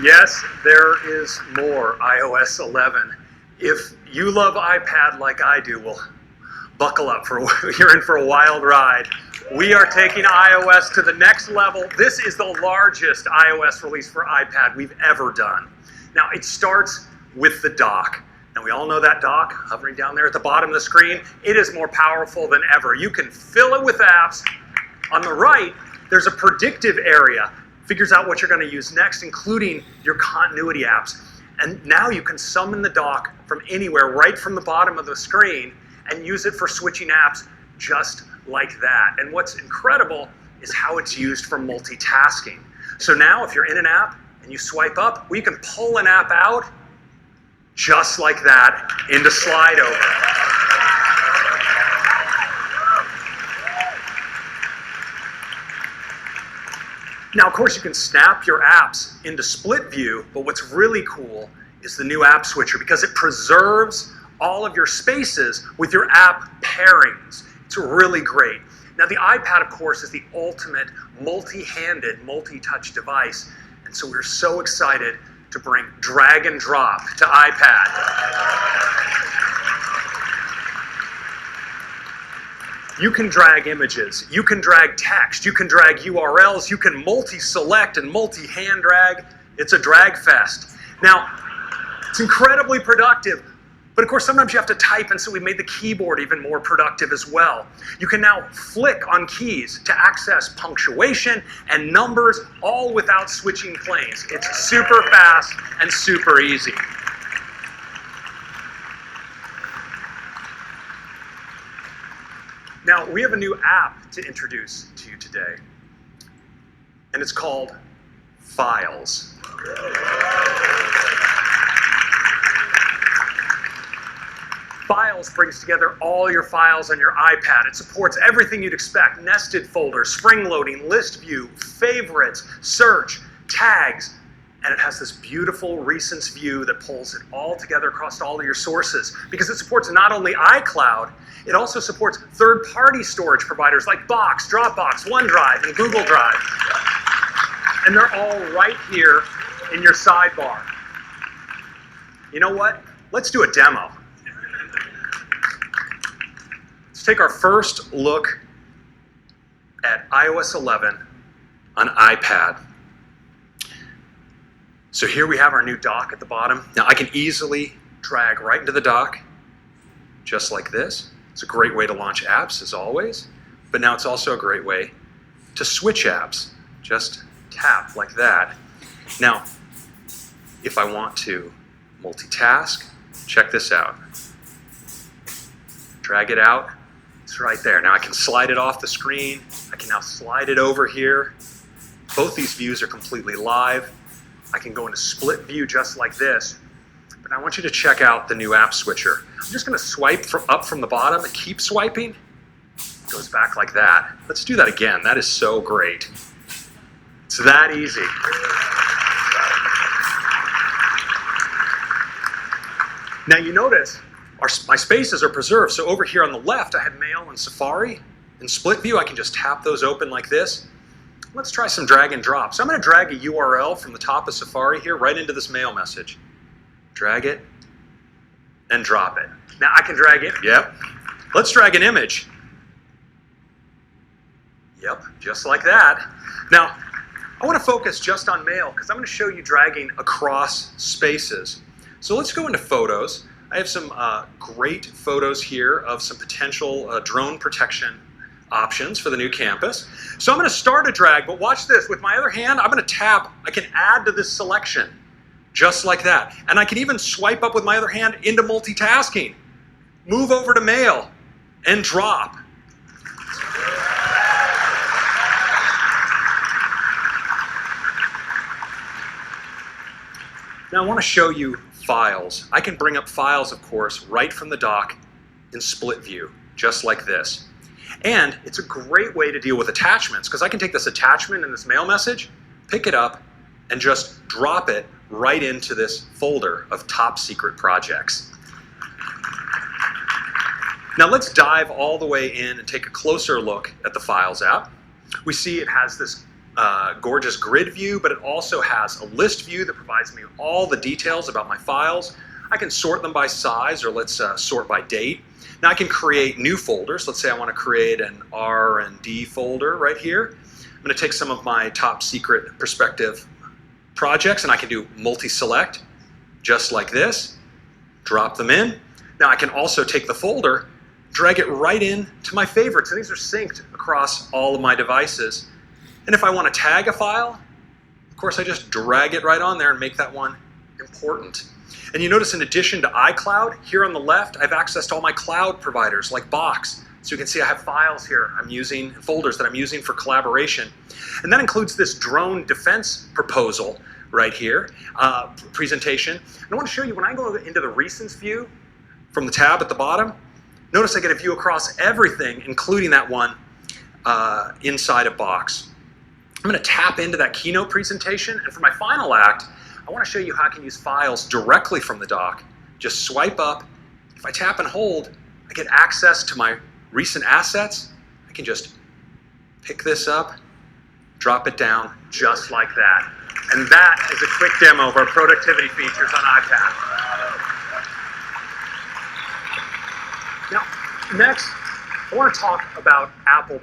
Yes, there is more iOS 11. If you love iPad like I do, well, buckle up, you're in for a wild ride. We are taking iOS to the next level. This is the largest iOS release for iPad we've ever done. Now, it starts with the dock. And we all know that dock, hovering down there at the bottom of the screen. It is more powerful than ever. You can fill it with apps. On the right, there's a predictive area. Figures out what you're going to use next, including your continuity apps. And now you can summon the dock from anywhere, right from the bottom of the screen, and use it for switching apps just like that. And what's incredible is how it's used for multitasking. So now if you're in an app and you swipe up, well, you can pull an app out just like that into slide over. Now, of course, you can snap your apps into split view, but what's really cool is the new app switcher because it preserves all of your spaces with your app pairings. It's really great. Now, the iPad, of course, is the ultimate multi-handed, multi-touch device, and so we're so excited to bring drag and drop to iPad. You can drag images, you can drag text, you can drag URLs, you can multi-select and multi-hand drag. It's a drag fest. Now, it's incredibly productive, but of course sometimes you have to type, and so we made the keyboard even more productive as well. You can now flick on keys to access punctuation and numbers, all without switching planes. It's super fast and super easy. Now, we have a new app to introduce to you today, and it's called Files. Files brings together all your files on your iPad. It supports everything you'd expect: nested folders, spring loading, list view, favorites, search, tags, and it has this beautiful recents view that pulls it all together across all of your sources because it supports not only iCloud, it also supports third-party storage providers like Box, Dropbox, OneDrive, and Google Drive. And they're all right here in your sidebar. You know what? Let's do a demo. Let's take our first look at iOS 11 on iPad. So here we have our new dock at the bottom. Now I can easily drag right into the dock, just like this. It's a great way to launch apps, as always, but now it's also a great way to switch apps. Just tap like that. Now, if I want to multitask, check this out. Drag it out, it's right there. Now I can slide it off the screen. I can now slide it over here. Both these views are completely live. I can go into split view just like this. But I want you to check out the new app switcher. I'm just going to swipe up from the bottom and keep swiping. It goes back like that. Let's do that again. That is so great. It's that easy. Now you notice my spaces are preserved. So over here on the left, I have Mail and Safari. In split view, I can just tap those open like this. Let's try some drag and drop. So I'm going to drag a URL from the top of Safari here right into this mail message. Drag it and drop it. Now I can drag it. Yep. Let's drag an image. Yep, just like that. Now, I want to focus just on mail because I'm going to show you dragging across spaces. So let's go into Photos. I have some great photos here of some potential drone protection options for the new campus. So I'm going to start a drag, but watch this. With my other hand, I'm going to tap. I can add to this selection, just like that. And I can even swipe up with my other hand into multitasking. Move over to Mail and drop. Now I want to show you files. I can bring up files, of course, right from the dock in split view, just like this. And it's a great way to deal with attachments because I can take this attachment in this mail message, pick it up, and just drop it right into this folder of top secret projects. Now let's dive all the way in and take a closer look at the Files app. We see it has this gorgeous grid view, but it also has a list view that provides me all the details about my files. I can sort them by size, or let's sort by date. Now I can create new folders. Let's say I want to create an R&D folder right here. I'm going to take some of my top secret perspective projects, and I can do multi-select just like this, drop them in. Now I can also take the folder, drag it right in to my favorites, and these are synced across all of my devices. And if I want to tag a file, of course I just drag it right on there and make that one important. And you notice in addition to iCloud, here on the left, I have access to all my cloud providers like Box. So you can see I have files here I'm using, folders that I'm using for collaboration. And that includes this drone defense proposal right here, presentation. And I want to show you when I go into the recents view from the tab at the bottom, notice I get a view across everything, including that one inside a Box. I'm going to tap into that keynote presentation, and for my final act, I want to show you how I can use files directly from the dock. Just swipe up. If I tap and hold, I get access to my recent assets. I can just pick this up, drop it down, just like that. And that is a quick demo of our productivity features on iPad. Now, next, I want to talk about Apple